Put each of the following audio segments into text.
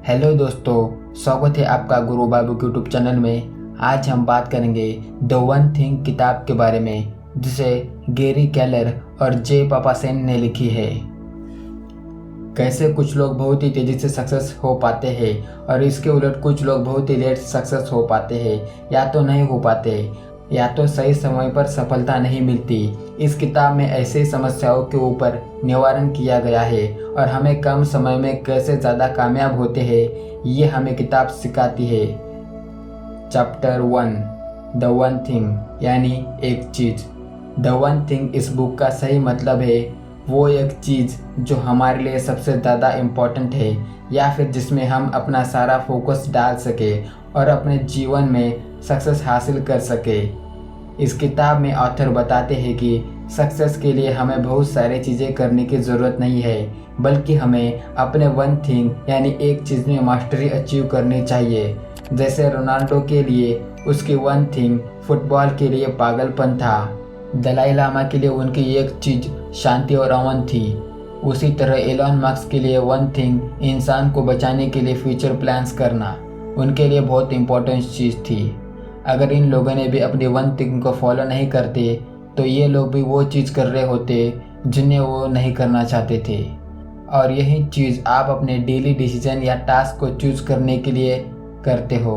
Hello दोस्तों, स्वागत है आपका गुरु बाबू के यूट्यूब चैनल में। आज हम बात करेंगे द वन थिंग किताब के बारे में, जिसे गैरी केलर और जे पापासेन ने लिखी है। कैसे कुछ लोग बहुत ही तेज़ी से सक्सेस हो पाते हैं और इसके उलट कुछ लोग बहुत ही लेट सक्सेस हो पाते हैं, या तो नहीं हो पाते, या तो सही समय पर सफलता नहीं मिलती। इस किताब में ऐसे समस्याओं के ऊपर निवारण किया गया है और हमें कम समय में कैसे ज़्यादा कामयाब होते हैं ये हमें किताब सिखाती है। चैप्टर 1 द वन थिंग, यानी एक चीज़। द वन थिंग इस बुक का सही मतलब है वो एक चीज़ जो हमारे लिए सबसे ज़्यादा इम्पोर्टेंट है, या फिर जिसमें हम अपना सारा फोकस डाल सके और अपने जीवन में सक्सेस हासिल कर सके। इस किताब में ऑथर बताते हैं कि सक्सेस के लिए हमें बहुत सारी चीज़ें करने की ज़रूरत नहीं है, बल्कि हमें अपने वन थिंग यानी एक चीज़ में मास्टरी अचीव करनी चाहिए। जैसे रोनाल्डो के लिए उसकी वन थिंग फुटबॉल के लिए पागलपन था, दलाई लामा के लिए उनकी एक चीज़ शांति और अमन थी। उसी तरह एलन मस्क के लिए वन थिंग इंसान को बचाने के लिए फ्यूचर प्लान्स करना उनके लिए बहुत इम्पोर्टेंट चीज़ थी। अगर इन लोगों ने भी अपनी वन थिंग को फॉलो नहीं करते तो ये लोग भी वो चीज़ कर रहे होते जिन्हें वो नहीं करना चाहते थे। और यही चीज़ आप अपने डेली डिसीजन या टास्क को चूज़ करने के लिए करते हो।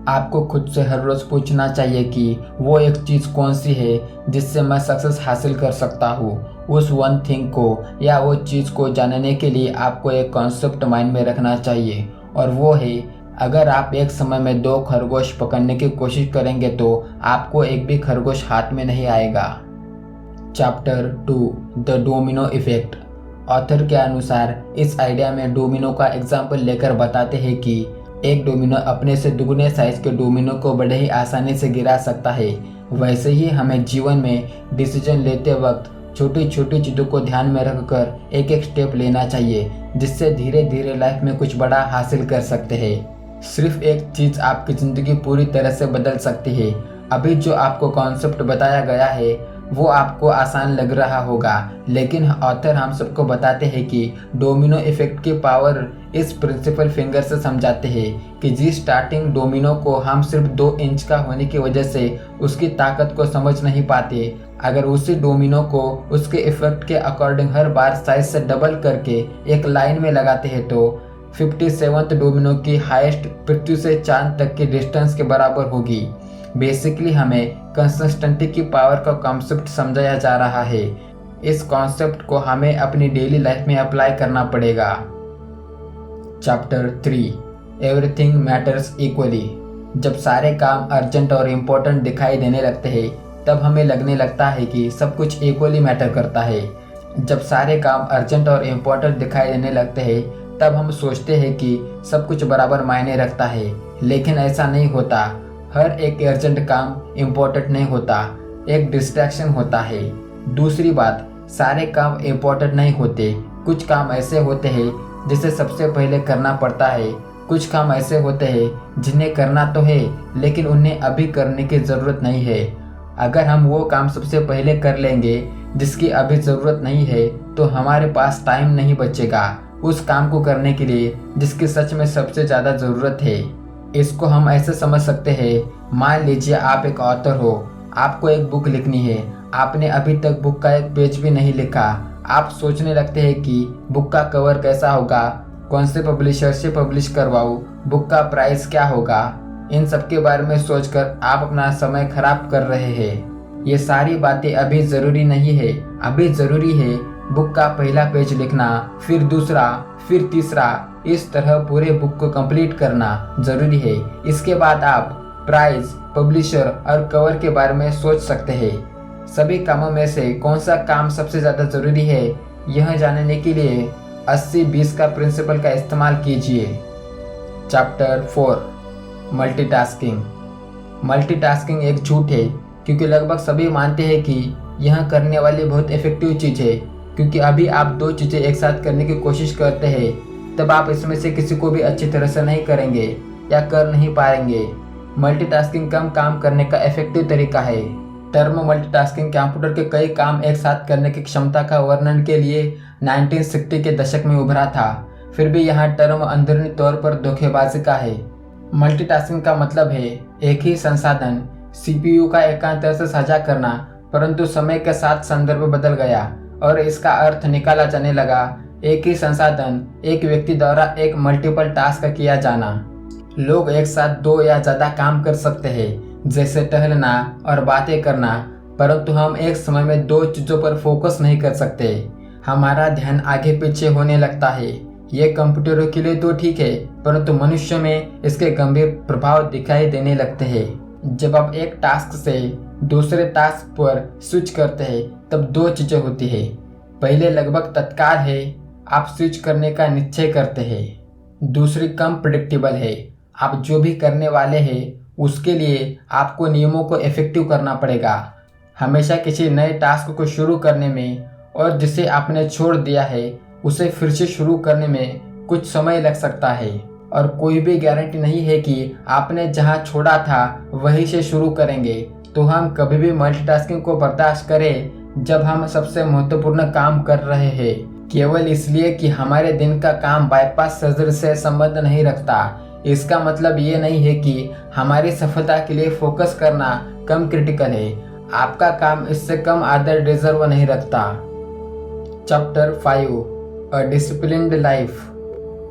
आपको खुद से हर रोज़ पूछना चाहिए कि वो एक चीज़ कौन सी है जिससे मैं सक्सेस हासिल कर सकता हूँ। उस वन थिंग को या वो चीज़ को जानने के लिए आपको एक कॉन्सेप्ट माइंड में रखना चाहिए, और वो है अगर आप एक समय में 2 खरगोश पकड़ने की कोशिश करेंगे तो आपको एक भी खरगोश हाथ में नहीं आएगा। Chapter 2 the domino effect. Author के अनुसार इस आइडिया में डोमिनो का एग्जाम्पल लेकर बताते हैं कि एक डोमिनो अपने से दुगने साइज के डोमिनो को बड़े ही आसानी से गिरा सकता है। वैसे ही हमें जीवन में डिसीजन लेते वक्त छोटी छोटी चीज़ों को ध्यान में रखकर एक एक स्टेप लेना चाहिए, जिससे धीरे धीरे लाइफ में कुछ बड़ा हासिल कर सकते हैं। सिर्फ एक चीज़ आपकी ज़िंदगी पूरी तरह से बदल सकती है। अभी जो आपको कॉन्सेप्ट बताया गया है वो आपको आसान लग रहा होगा, लेकिन ऑथर हम सबको बताते हैं कि डोमिनो इफेक्ट की पावर इस प्रिंसिपल फिंगर से समझाते हैं कि जिस स्टार्टिंग डोमिनो को हम सिर्फ 2 इंच का होने की वजह से उसकी ताकत को समझ नहीं पाते, अगर उसी डोमिनो को उसके इफेक्ट के अकॉर्डिंग हर बार साइज से डबल करके एक लाइन में लगाते हैं तो 57th डोमिनो की हाईएस्ट पृथ्वी से चांद तक की डिस्टेंस के बराबर होगी। बेसिकली हमें कंसिस्टेंसी की पावर का कॉन्सेप्ट समझाया जा रहा है। इस कॉन्सेप्ट को हमें अपनी डेली लाइफ में अप्लाई करना पड़ेगा। Chapter 3 everything matters equally. जब सारे काम अर्जेंट और इम्पोर्टेंट दिखाई देने लगते हैं तब हमें लगने लगता है कि सब कुछ इक्वली मैटर करता है। जब सारे काम अर्जेंट और इम्पोर्टेंट दिखाई देने लगते हैं तब हम सोचते हैं कि सब कुछ बराबर मायने रखता है, लेकिन ऐसा नहीं होता। हर एक अर्जेंट काम इम्पोर्टेंट नहीं होता, एक डिस्ट्रैक्शन होता है। दूसरी बात, सारे काम इम्पोर्टेंट नहीं होते। कुछ काम ऐसे होते हैं जिसे सबसे पहले करना पड़ता है, कुछ काम ऐसे होते हैं जिन्हें करना तो है लेकिन उन्हें अभी करने की ज़रूरत नहीं है। अगर हम वो काम सबसे पहले कर लेंगे जिसकी अभी ज़रूरत नहीं है तो हमारे पास टाइम नहीं बचेगा उस काम को करने के लिए जिसकी सच में सबसे ज़्यादा ज़रूरत है। इसको हम ऐसे समझ सकते हैं, मान लीजिए आप एक ऑथर हो, आपको एक बुक लिखनी है, आपने अभी तक बुक का एक पेज भी नहीं लिखा। आप सोचने लगते हैं कि बुक का कवर कैसा होगा, कौन से पब्लिशर से पब्लिश करवाऊँ, बुक का प्राइस क्या होगा। इन सब के बारे में सोचकर आप अपना समय खराब कर रहे हैं। ये सारी बातें अभी ज़रूरी नहीं है। अभी ज़रूरी है बुक का पहला पेज लिखना, फिर दूसरा, फिर तीसरा, इस तरह पूरे बुक को कंप्लीट करना ज़रूरी है। इसके बाद आप प्राइस, पब्लिशर और कवर के बारे में सोच सकते हैं। सभी कामों में से कौन सा काम सबसे ज़्यादा ज़रूरी है यह जानने के लिए 80-20 का प्रिंसिपल का इस्तेमाल कीजिए। Chapter 4 multitasking. मल्टीटास्किंग एक झूठ है, क्योंकि लगभग सभी मानते हैं कि यह करने वाली बहुत इफेक्टिव चीज़ है। क्योंकि अभी आप 2 चीज़ें एक साथ करने की कोशिश करते हैं तब आप इसमें से किसी को भी अच्छी तरह से नहीं करेंगे या कर नहीं पाएंगे। मल्टीटास्किंग कम काम करने का इफेक्टिव तरीका है। टर्म मल्टीटास्किंग कंप्यूटर के कई काम एक साथ करने की क्षमता का वर्णन के लिए 1960 के दशक में उभरा था। फिर भी यहाँ टर्म अंदरूनी तौर पर धोखेबाजी का है। मल्टीटास्किंग का मतलब है एक ही संसाधन सीपीयू का एकांतर से साझा करना, परंतु समय के साथ संदर्भ बदल गया और इसका अर्थ निकाला जाने लगा एक ही संसाधन एक व्यक्ति द्वारा एक मल्टीपल टास्क किया जाना। लोग एक साथ 2 या ज्यादा काम कर सकते हैं, जैसे टहलना और बातें करना, परंतु हम एक समय में 2 चीजों पर फोकस नहीं कर सकते। हमारा ध्यान आगे पीछे होने लगता है। ये कंप्यूटरों के लिए तो ठीक है, परंतु मनुष्य में इसके गंभीर प्रभाव दिखाई देने लगते हैं। जब आप एक टास्क से दूसरे टास्क पर स्विच करते हैं तब 2 चीजें होती है। पहले लगभग तत्काल है, आप स्विच करने का निश्चय करते हैं। दूसरी कम प्रेडिक्टेबल है, आप जो भी करने वाले हैं उसके लिए आपको नियमों को इफेक्टिव करना पड़ेगा। हमेशा किसी नए टास्क को शुरू करने में और जिसे आपने छोड़ दिया है उसे फिर से शुरू करने में कुछ समय लग सकता है, और कोई भी गारंटी नहीं है कि आपने जहां छोड़ा था वहीं से शुरू करेंगे। तो हम कभी भी मल्टीटास्किंग को बर्दाश्त करें जब हम सबसे महत्वपूर्ण काम कर रहे हैं, केवल इसलिए कि हमारे दिन का काम बाईपास सर्जरी से संबंध नहीं रखता। इसका मतलब ये नहीं है कि हमारी सफलता के लिए फोकस करना कम क्रिटिकल है। आपका काम इससे कम आदर डिजर्व नहीं रखता। चैप्टर 5 अ डिसिप्लिन्ड लाइफ।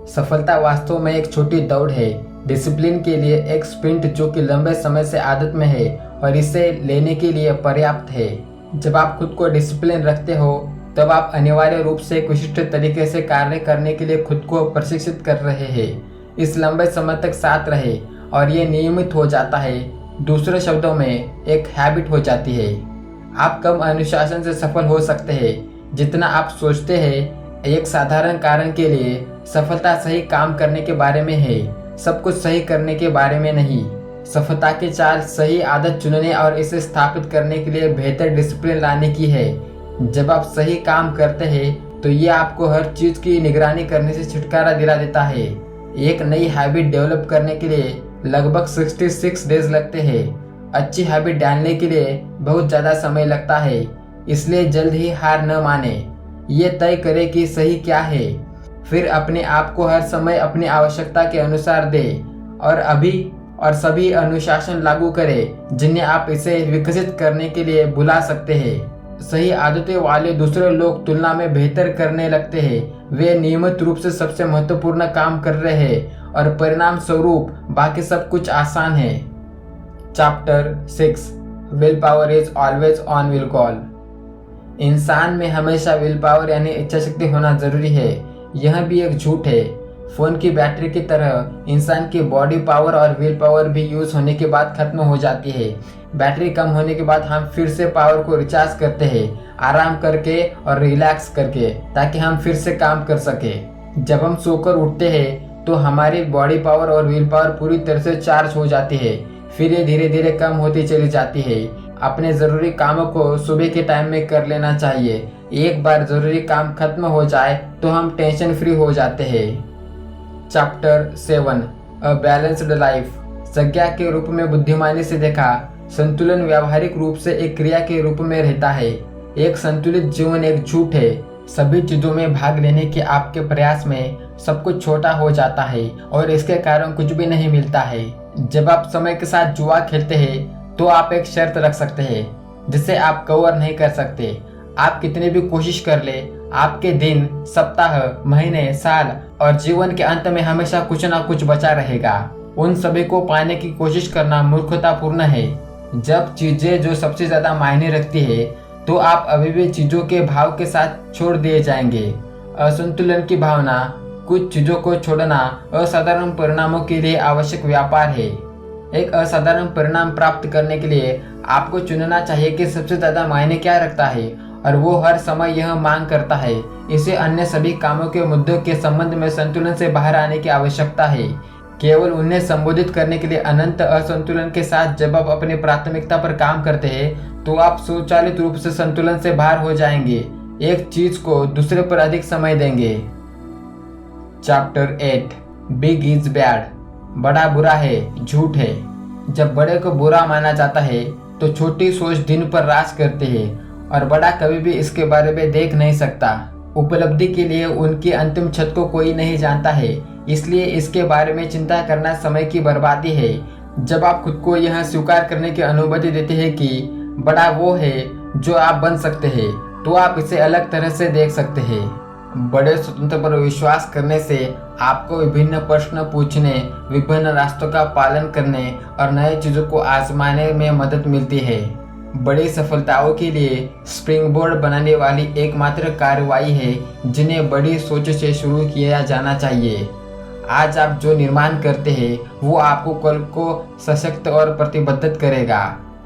सफलता वास्तव में एक छोटी दौड़ है, डिसिप्लिन के लिए एक स्प्रिंट जो कि लंबे समय से आदत में है और इसे लेने के लिए पर्याप्त है। जब आप खुद को डिसिप्लिन रखते हो तब आप अनिवार्य रूप से एक विशिष्ट तरीके से कार्य करने के लिए खुद को प्रशिक्षित कर रहे हैं। इस लंबे समय तक साथ रहे और ये नियमित हो जाता है, दूसरे शब्दों में एक हैबिट हो जाती है। आप कम अनुशासन से सफल हो सकते हैं जितना आप सोचते हैं। एक साधारण कारण के लिए सफलता सही काम करने के बारे में है, सब कुछ सही करने के बारे में नहीं। सफलता की चाल सही आदत चुनने और इसे स्थापित करने के लिए बेहतर डिसिप्लिन लाने की है। जब आप सही काम करते हैं तो ये आपको हर चीज की निगरानी करने से छुटकारा दिला देता है। एक नई हैबिट डेवलप करने के लिए लगभग 66 डेज लगते हैं। अच्छी हैबिट डालने के लिए बहुत ज़्यादा समय लगता है, इसलिए जल्द ही हार न माने। ये तय करें कि सही क्या है, फिर अपने आप को हर समय अपनी आवश्यकता के अनुसार दे और सभी अनुशासन लागू करें जिन्हें आप इसे विकसित करने के लिए बुला सकते हैं। सही आदतें वाले दूसरे लोग तुलना में बेहतर करने लगते हैं। वे नियमित रूप से सबसे महत्वपूर्ण काम कर रहे हैं और परिणाम स्वरूप बाकी सब कुछ आसान है। Chapter 6 will power is always on will call. इंसान में हमेशा विल पावर यानी इच्छा शक्ति होना जरूरी है। यह भी एक झूठ है। फोन की बैटरी की तरह इंसान की बॉडी पावर और विल पावर भी यूज होने के बाद खत्म हो जाती है। बैटरी कम होने के बाद हम फिर से पावर को रिचार्ज करते हैं, आराम करके और रिलैक्स करके, ताकि हम फिर से काम कर सके। जब हम सोकर उठते हैं तो हमारी बॉडी पावर और विल पावर पूरी तरह से चार्ज हो जाती है, फिर ये धीरे धीरे कम होती चली जाती है। अपने ज़रूरी कामों को सुबह के टाइम में कर लेना चाहिए। एक बार ज़रूरी काम खत्म हो जाए तो हम टेंशन फ्री हो जाते हैं। Chapter 7 a balanced life. संज्ञा के रूप में बुद्धिमानी से देखा, संतुलन व्यावहारिक रूप से एक क्रिया के रूप में रहता है। एक संतुलित जीवन एक झूठ है। सभी चीजों में भाग लेने के आपके प्रयास में सब कुछ छोटा हो जाता है और इसके कारण कुछ भी नहीं मिलता है। जब आप समय के साथ जुआ खेलते हैं तो आप एक शर्त रख सकते हैं जिसे आप कवर नहीं कर सकते। आप कितनी भी कोशिश कर ले, आपके दिन, सप्ताह, महीने, साल और जीवन के अंत में हमेशा कुछ ना कुछ बचा रहेगा। उन सभी को पाने की कोशिश करना मूर्खतापूर्ण है। जब चीजें जो सबसे ज्यादा मायने रखती है तो आप अभी भी चीजों के भाव के साथ छोड़ दिए जाएंगे। असंतुलन की भावना, कुछ चीजों को छोड़ना असाधारण परिणामों के लिए आवश्यक व्यापार है। एक असाधारण परिणाम प्राप्त करने के लिए आपको चुनना चाहिए कि सबसे ज्यादा मायने क्या रखता है, और वो हर समय यह मांग करता है। इसे अन्य सभी कामों के मुद्दों के संबंध में संतुलन से बाहर आने की आवश्यकता है। केवल उन्हें संबोधित करने के लिए अनंत असंतुलन के साथ जब आप अपनी प्राथमिकता पर काम करते हैं तो आप स्वचालित रूप से संतुलन से बाहर हो जाएंगे। एक चीज को दूसरे पर अधिक समय देंगे। Chapter 8 big is bad. बड़ा बुरा है, झूठ है। जब बड़े को बुरा माना जाता है तो छोटी सोच दिन पर राज करती है और बड़ा कभी भी इसके बारे में देख नहीं सकता। उपलब्धि के लिए उनकी अंतिम छत को कोई नहीं जानता है, इसलिए इसके बारे में चिंता करना समय की बर्बादी है। जब आप खुद को यह स्वीकार करने की अनुमति देते हैं कि बड़ा वो है जो आप बन सकते हैं, तो आप इसे अलग तरह से देख सकते हैं। बड़े स्वतंत्र पर विश्वास करने से आपको विभिन्न प्रश्न पूछने, विभिन्न रास्तों का पालन करने और नए चीज़ों को आजमाने में मदद मिलती है। बड़ी सफलताओं के लिए स्प्रिंग बोर्ड बनाने वाली एकमात्र कार्रवाई है जिन्हें बड़ी सोच से शुरू किया जाना चाहिए। आज आप जो निर्माण करते हैं वो आपको कल को सशक्त और प्रतिबद्ध करेगा।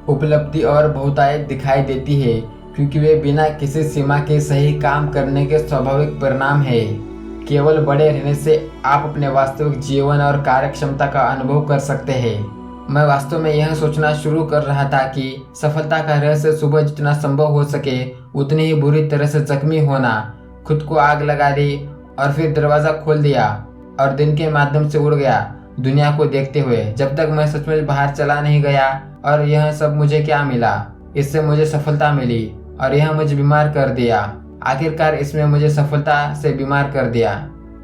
उपलब्धि और बहुतायत दिखाई देती है क्योंकि वे बिना किसी सीमा के सही काम करने के स्वाभाविक परिणाम है। केवल बड़े रहने से आप अपने वास्तविक जीवन और कार्यक्षमता का अनुभव कर सकते हैं। मैं वास्तव में यह सोचना शुरू कर रहा था कि सफलता का रहस्य सुबह जितना संभव हो सके उतनी ही बुरी तरह से जख्मी होना। खुद को आग लगा दी और फिर दरवाज़ा खोल दिया और दिन के माध्यम से उड़ गया दुनिया को देखते हुए, जब तक मैं सचमुच बाहर चला नहीं गया। और यह सब मुझे क्या मिला? इससे मुझे सफलता मिली और यह मुझे बीमार कर दिया। आखिरकार इसमें मुझे सफलता से बीमार कर दिया।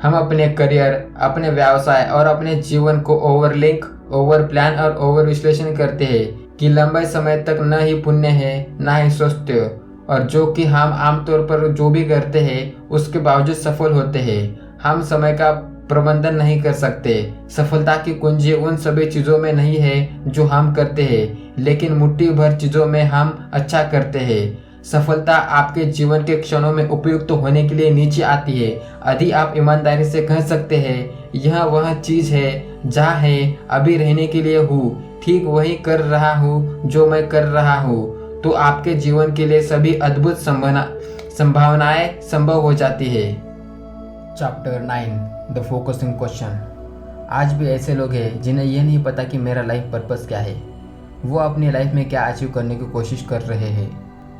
हम अपने करियर, अपने व्यवसाय और अपने जीवन को ओवरलिंक, ओवर प्लान और ओवर विश्लेषण करते हैं कि लंबे समय तक न ही पुण्य है न ही स्वस्थ, और जो कि हम आमतौर पर जो भी करते हैं उसके बावजूद सफल होते हैं। हम समय का प्रबंधन नहीं कर सकते। सफलता की कुंजी उन सभी चीज़ों में नहीं है जो हम करते हैं, लेकिन मुट्ठी भर चीज़ों में हम अच्छा करते हैं। सफलता आपके जीवन के क्षणों में उपयुक्त होने के लिए नीचे आती है। यदि आप ईमानदारी से कह सकते हैं यह वह चीज़ है जहाँ है अभी रहने के लिए हूँ, ठीक वही कर रहा हूँ जो मैं कर रहा हूँ, तो आपके जीवन के लिए सभी अद्भुत संभावनाएं संभव हो जाती है। Chapter 9 the focusing question. आज भी ऐसे लोग हैं जिन्हें यह नहीं पता कि मेरा लाइफ पर्पस क्या है, वो अपनी लाइफ में क्या अचीव करने की कोशिश कर रहे हैं।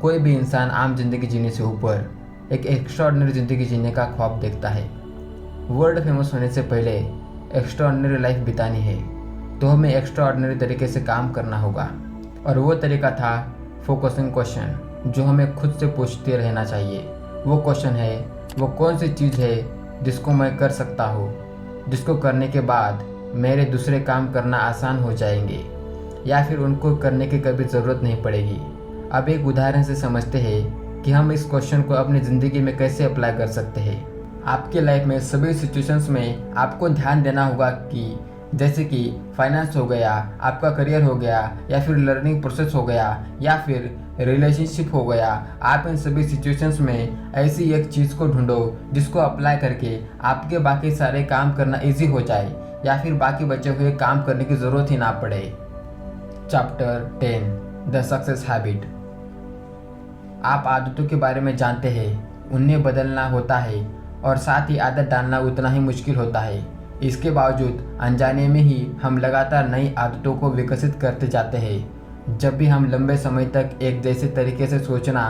कोई भी इंसान आम जिंदगी जीने से ऊपर एक एक्स्ट्राऑर्डिनरी ज़िंदगी जीने का ख्वाब देखता है। वर्ल्ड फेमस होने से पहले एक्स्ट्राऑर्डिनरी लाइफ बितानी है तो हमें एक्स्ट्राऑर्डिनरी तरीके से काम करना होगा, और वो तरीका था फोकसिंग क्वेश्चन जो हमें खुद से पूछते रहना चाहिए। वो क्वेश्चन है, वो कौन सी चीज़ है जिसको मैं कर सकता हूँ, जिसको करने के बाद मेरे दूसरे काम करना आसान हो जाएंगे या फिर उनको करने की कभी ज़रूरत नहीं पड़ेगी। अब एक उदाहरण से समझते हैं कि हम इस क्वेश्चन को अपनी ज़िंदगी में कैसे अप्लाई कर सकते हैं। आपके लाइफ में सभी सिचुएशंस में आपको ध्यान देना होगा कि जैसे कि फाइनेंस हो गया, आपका करियर हो गया, या फिर लर्निंग प्रोसेस हो गया, या फिर रिलेशनशिप हो गया। आप इन सभी सिचुएशंस में ऐसी एक चीज़ को ढूंढो जिसको अप्लाई करके आपके बाकी सारे काम करना इजी हो जाए या फिर बाकी बचे हुए काम करने की ज़रूरत ही ना पड़े। Chapter 10 the success habit. आप आदतों के बारे में जानते हैं, उन्हें बदलना होता है और साथ ही आदत डालना उतना ही मुश्किल होता है। इसके बावजूद अनजाने में ही हम लगातार नई आदतों को विकसित करते जाते हैं। जब भी हम लंबे समय तक एक जैसे तरीके से सोचना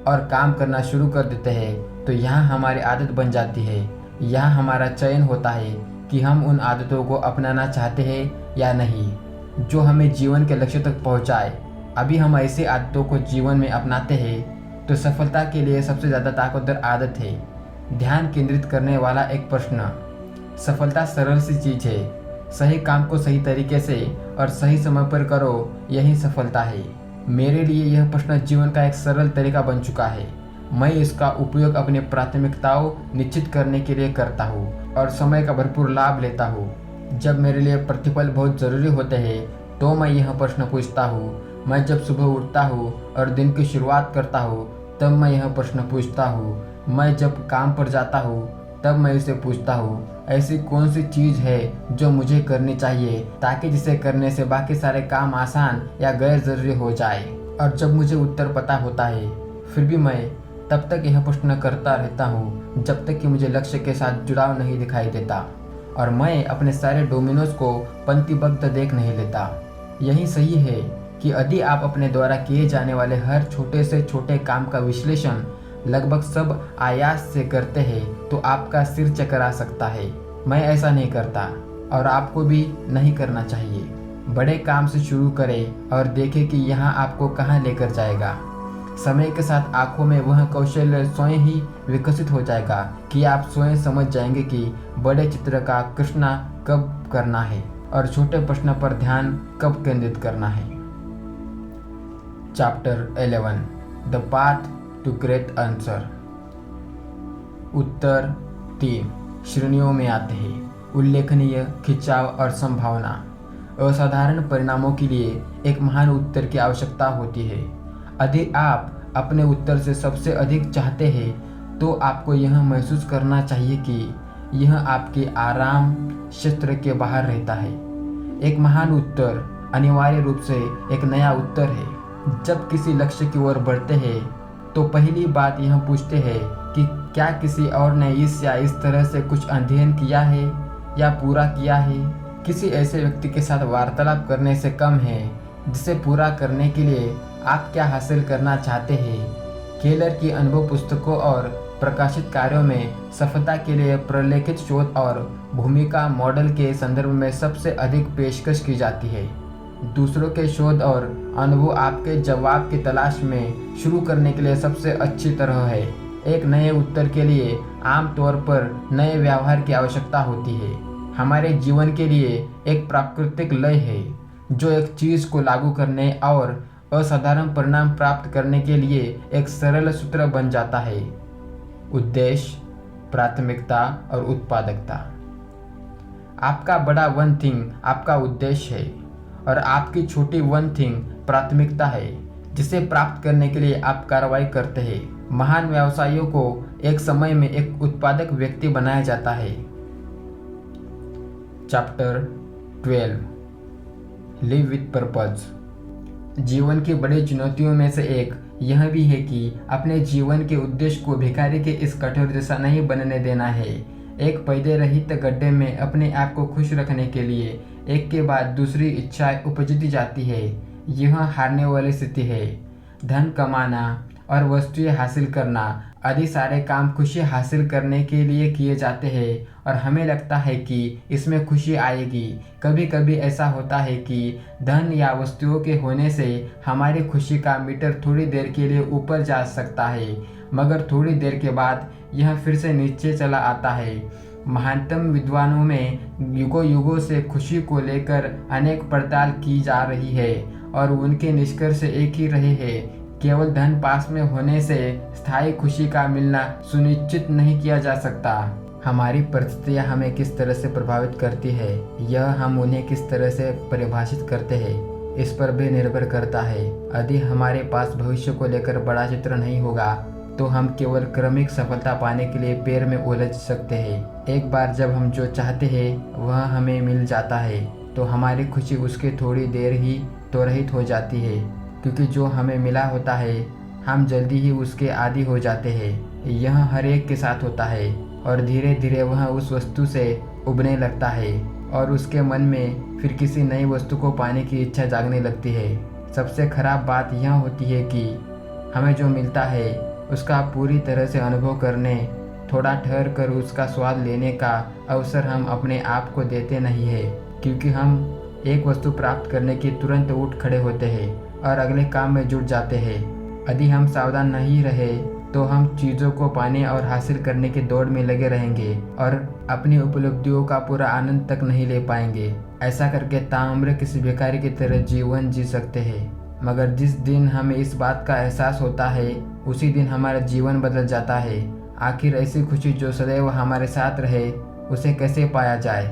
और काम करना शुरू कर देते हैं तो यहाँ हमारी आदत बन जाती है। यहाँ हमारा चयन होता है कि हम उन आदतों को अपनाना चाहते हैं या नहीं जो हमें जीवन के लक्ष्य तक पहुँचाए। अभी हम ऐसी आदतों को जीवन में अपनाते हैं तो सफलता के लिए सबसे ज़्यादा ताकतवर आदत है ध्यान केंद्रित करने वाला एक प्रश्न। सफलता सरल सी चीज़ है, सही काम को सही तरीके से और सही समय पर करो, यही सफलता है। मेरे लिए यह प्रश्न जीवन का एक सरल तरीका बन चुका है। मैं इसका उपयोग अपनी प्राथमिकताओं निश्चित करने के लिए करता हूँ और समय का भरपूर लाभ लेता हूँ। जब मेरे लिए प्रतिफल बहुत ज़रूरी होते हैं तो मैं यह प्रश्न पूछता हूँ। मैं जब सुबह उठता हूँ और दिन की शुरुआत करता हूँ तब मैं यह प्रश्न पूछता हूँ। मैं जब काम पर जाता हूँ तब मैं इसे पूछता हूँ, ऐसी कौन सी चीज़ है जो मुझे करनी चाहिए ताकि जिसे करने से बाकी सारे काम आसान या गैर ज़रूरी हो जाए। और जब मुझे उत्तर पता होता है फिर भी मैं तब तक यह प्रश्न करता रहता हूँ जब तक कि मुझे लक्ष्य के साथ जुड़ाव नहीं दिखाई देता और मैं अपने सारे डोमिनोज को पंक्तिबद्ध देख नहीं लेता। यही सही है कि यदि आप अपने द्वारा किए जाने वाले हर छोटे से छोटे काम का विश्लेषण लगभग सब आयास से करते हैं तो आपका सिर चकरा सकता है। मैं ऐसा नहीं करता और आपको भी नहीं करना चाहिए। बड़े काम से शुरू करें और देखें कि यहाँ आपको कहाँ लेकर जाएगा। समय के साथ आंखों में वह कौशल्य स्वयं ही विकसित हो जाएगा कि आप स्वयं समझ जाएंगे कि बड़े चित्र का कृष्णा कब करना है और छोटे प्रश्न पर ध्यान कब केंद्रित करना है। Chapter 11 the path to great answer. उत्तर 3 श्रेणियों में आते हैं: उल्लेखनीय, खिंचाव और संभावना। असाधारण परिणामों के लिए एक महान उत्तर की आवश्यकता होती है। यदि आप अपने उत्तर से सबसे अधिक चाहते हैं तो आपको यह महसूस करना चाहिए कि यह आपके आराम क्षेत्र के बाहर रहता है। एक महान उत्तर अनिवार्य रूप से एक नया उत्तर है। जब किसी लक्ष्य की ओर बढ़ते हैं तो पहली बात यह पूछते हैं कि क्या किसी और ने इस या इस तरह से कुछ अध्ययन किया है या पूरा किया है। किसी ऐसे व्यक्ति के साथ वार्तालाप करने से कम है जिसे पूरा करने के लिए आप क्या हासिल करना चाहते हैं। केलर की अनुभव पुस्तकों और प्रकाशित कार्यों में सफलता के लिए प्रलेखित शोध और भूमिका मॉडल के संदर्भ में सबसे अधिक पेशकश की जाती है। दूसरों के शोध और अनुभव आपके जवाब की तलाश में शुरू करने के लिए सबसे अच्छी तरह है। एक नए उत्तर के लिए आमतौर पर नए व्यवहार की आवश्यकता होती है। हमारे जीवन के लिए एक प्राकृतिक लय है जो एक चीज़ को लागू करने और असाधारण परिणाम प्राप्त करने के लिए एक सरल सूत्र बन जाता है: उद्देश्य, प्राथमिकता और उत्पादकता। आपका बड़ा वन थिंग आपका उद्देश्य है और आपकी छोटी वन थिंग प्राथमिकता है जिसे प्राप्त करने के लिए आप कार्रवाई करते हैं। महान व्यवसायियों को एक समय में एक उत्पादक व्यक्ति बनाया जाता है। Chapter 12 live with purpose. जीवन की बड़ी चुनौतियों में से एक यह भी है कि अपने जीवन के उद्देश्य को भिखारी के इस कठोर जैसा नहीं बनने देना है। एक पैदे रहित गड्ढे में अपने आप को खुश रखने के लिए एक के बाद दूसरी इच्छाएं उपजती जाती है। यह हारने वाली स्थिति है। धन कमाना और वस्तुएं हासिल करना आदि सारे काम खुशी हासिल करने के लिए किए जाते हैं और हमें लगता है कि इसमें खुशी आएगी। कभी कभी ऐसा होता है कि धन या वस्तुओं के होने से हमारी खुशी का मीटर थोड़ी देर के लिए ऊपर जा सकता है, मगर थोड़ी देर के बाद यह फिर से नीचे चला आता है। महानतम विद्वानों में युगों युगों से खुशी को लेकर अनेक पड़ताल की जा रही है और उनके निष्कर्ष एक ही रहे हैं: केवल धन पास में होने से स्थायी खुशी का मिलना सुनिश्चित नहीं किया जा सकता। हमारी परिस्थितियाँ हमें किस तरह से प्रभावित करती है, यह हम उन्हें किस तरह से परिभाषित करते हैं, इस पर भी निर्भर करता है। यदि हमारे पास भविष्य को लेकर बड़ा चित्र नहीं होगा तो हम केवल क्रमिक सफलता पाने के लिए पैर में उलझ सकते हैं। एक बार जब हम जो चाहते हैं वह हमें मिल जाता है तो हमारी खुशी उसके थोड़ी देर ही त्वरित हो जाती है, क्योंकि जो हमें मिला होता है हम जल्दी ही उसके आदी हो जाते हैं। यह हर एक के साथ होता है और धीरे धीरे वह उस वस्तु से उबने लगता है और उसके मन में फिर किसी नई वस्तु को पाने की इच्छा जागने लगती है। सबसे खराब बात यह होती है कि हमें जो मिलता है उसका पूरी तरह से अनुभव करने, थोड़ा ठहर कर उसका स्वाद लेने का अवसर हम अपने आप को देते नहीं है, क्योंकि हम एक वस्तु प्राप्त करने की तुरंत उठ खड़े होते हैं और अगले काम में जुट जाते हैं। यदि हम सावधान नहीं रहे तो हम चीज़ों को पाने और हासिल करने की दौड़ में लगे रहेंगे और अपनी उपलब्धियों का पूरा आनंद तक नहीं ले पाएंगे। ऐसा करके ताउम्र किसी भिखारी की तरह जीवन जी सकते हैं, मगर जिस दिन हमें इस बात का एहसास होता है उसी दिन हमारा जीवन बदल जाता है। आखिर ऐसी खुशी जो सदैव हमारे साथ रहे उसे कैसे पाया जाए?